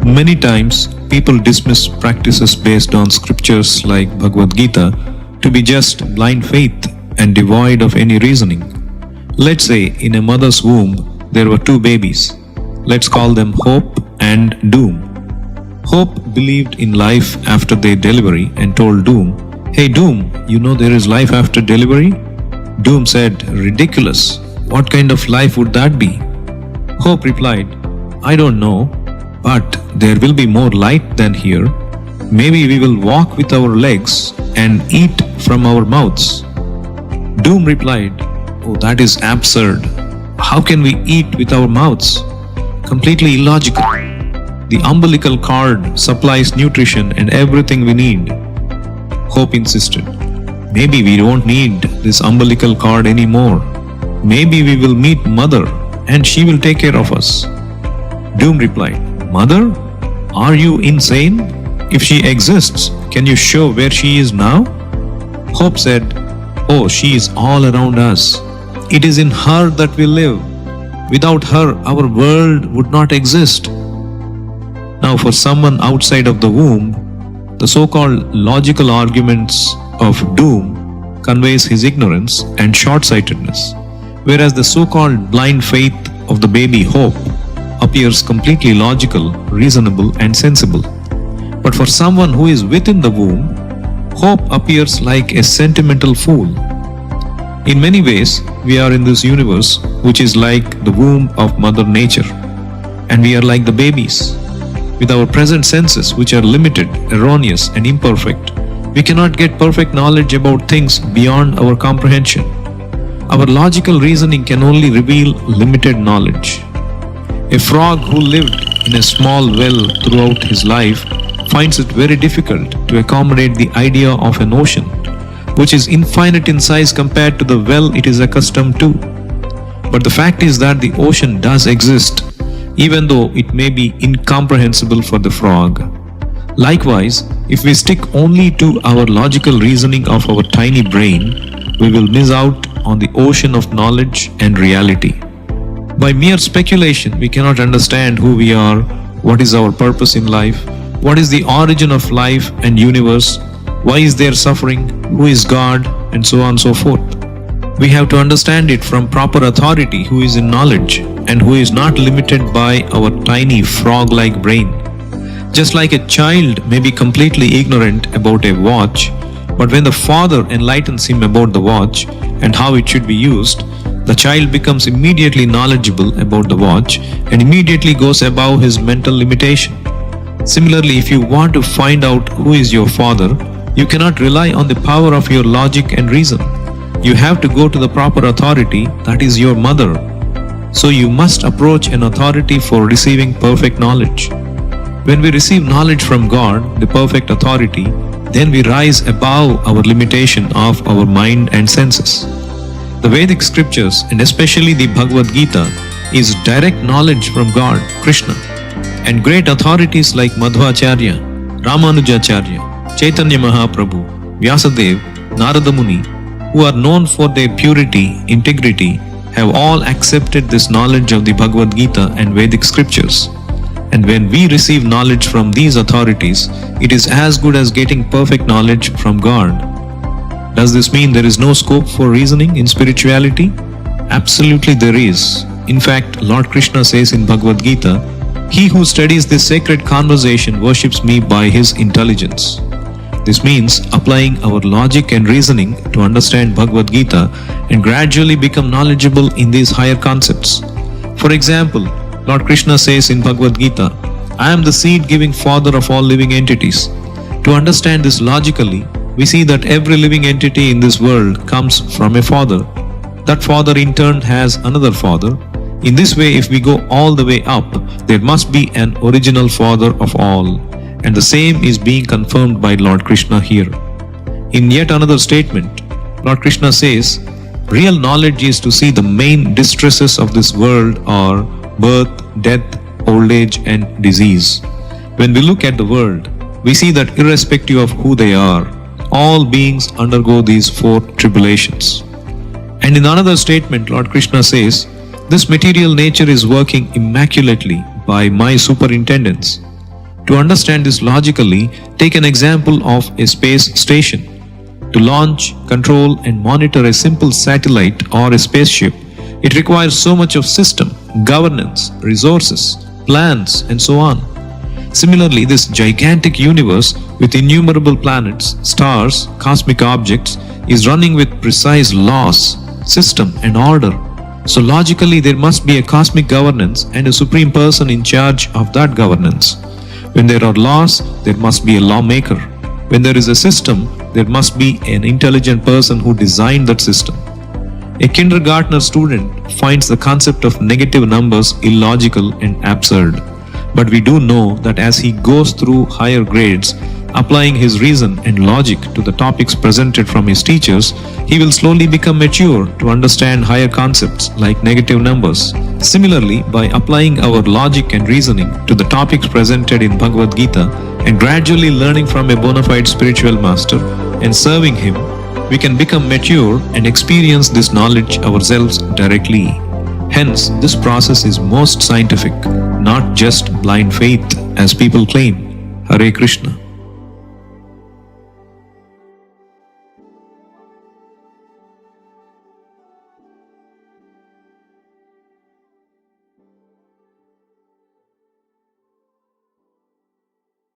Many times, people dismiss practices based on scriptures like Bhagavad Gita to be just blind faith and devoid of any reasoning. Let's say in a mother's womb there were two babies. Let's call them Hope and Doom. Hope believed in life after their delivery and told Doom, "Hey Doom, you know there is life after delivery?" Doom said, "Ridiculous. What kind of life would that be?" Hope replied, "I don't know, but there will be more light than here. Maybe we will walk with our legs and eat from our mouths." Doom replied, "Oh, that is absurd. How can we eat with our mouths? Completely illogical. The umbilical cord supplies nutrition and everything we need." Hope insisted, "Maybe we don't need this umbilical cord anymore. Maybe we will meet Mother and she will take care of us." Doom replied, "Mother? Are you insane? If she exists, can you show where she is now?" Hope said, "Oh, she is all around us. It is in her that we live. Without her, our world would not exist." Now, for someone outside of the womb, the so-called logical arguments of Doom conveys his ignorance and short-sightedness, whereas the so-called blind faith of the baby Hope appears completely logical, reasonable, and sensible. But for someone who is within the womb, Hope appears like a sentimental fool. In many ways, we are in this universe which is like the womb of Mother Nature, and we are like the babies. With our present senses, which are limited, erroneous, and imperfect, we cannot get perfect knowledge about things beyond our comprehension. Our logical reasoning can only reveal limited knowledge. A frog who lived in a small well throughout his life finds it very difficult to accommodate the idea of an ocean, which is infinite in size compared to the well it is accustomed to. But the fact is that the ocean does exist, even though it may be incomprehensible for the frog. Likewise, if we stick only to our logical reasoning of our tiny brain, we will miss out on the ocean of knowledge and reality. By mere speculation, we cannot understand who we are, what is our purpose in life, what is the origin of life and universe, why is there suffering, who is God, and so on and so forth. We have to understand it from proper authority who is in knowledge and who is not limited by our tiny frog-like brain. Just like a child may be completely ignorant about a watch, but when the father enlightens him about the watch and how it should be used, the child becomes immediately knowledgeable about the watch and immediately goes above his mental limitation. Similarly, if you want to find out who is your father, you cannot rely on the power of your logic and reason. You have to go to the proper authority, that is your mother. So you must approach an authority for receiving perfect knowledge. When we receive knowledge from God, the perfect authority, then we rise above our limitation of our mind and senses. The Vedic scriptures, and especially the Bhagavad Gita, is direct knowledge from God, Krishna. And great authorities like Madhvacharya, Ramanujacharya, Chaitanya Mahaprabhu, Vyasadev, Narada Muni, who are known for their purity, integrity, have all accepted this knowledge of the Bhagavad Gita and Vedic scriptures. And when we receive knowledge from these authorities, it is as good as getting perfect knowledge from God. Does this mean there is no scope for reasoning in spirituality? Absolutely there is. In fact, Lord Krishna says in Bhagavad Gita, "He who studies this sacred conversation worships me by his intelligence." This means applying our logic and reasoning to understand Bhagavad Gita and gradually become knowledgeable in these higher concepts. For example, Lord Krishna says in Bhagavad Gita, "I am the seed-giving father of all living entities." To understand this logically, we see that every living entity in this world comes from a father. That father in turn has another father. In this way, if we go all the way up, there must be an original father of all. And the same is being confirmed by Lord Krishna here. In yet another statement, Lord Krishna says, real knowledge is to see the main distresses of this world are birth, death, old age, and disease. When we look at the world, we see that irrespective of who they are, all beings undergo these four tribulations. And in another statement, Lord Krishna says, this material nature is working immaculately by my superintendence. To understand this logically, take an example of a space station. To launch, control, and monitor a simple satellite or a spaceship, it requires so much of system, governance, resources, plans, and so on. Similarly, this gigantic universe with innumerable planets, stars, cosmic objects is running with precise laws, system, and order. So logically, there must be a cosmic governance and a supreme person in charge of that governance. When there are laws, there must be a lawmaker. When there is a system, there must be an intelligent person who designed that system. A kindergartner student finds the concept of negative numbers illogical and absurd. But we do know that as he goes through higher grades, applying his reason and logic to the topics presented from his teachers, he will slowly become mature to understand higher concepts like negative numbers. Similarly, by applying our logic and reasoning to the topics presented in Bhagavad Gita and gradually learning from a bona fide spiritual master and serving him, we can become mature and experience this knowledge ourselves directly. Hence, this process is most scientific, not just blind faith as people claim. Hare Krishna.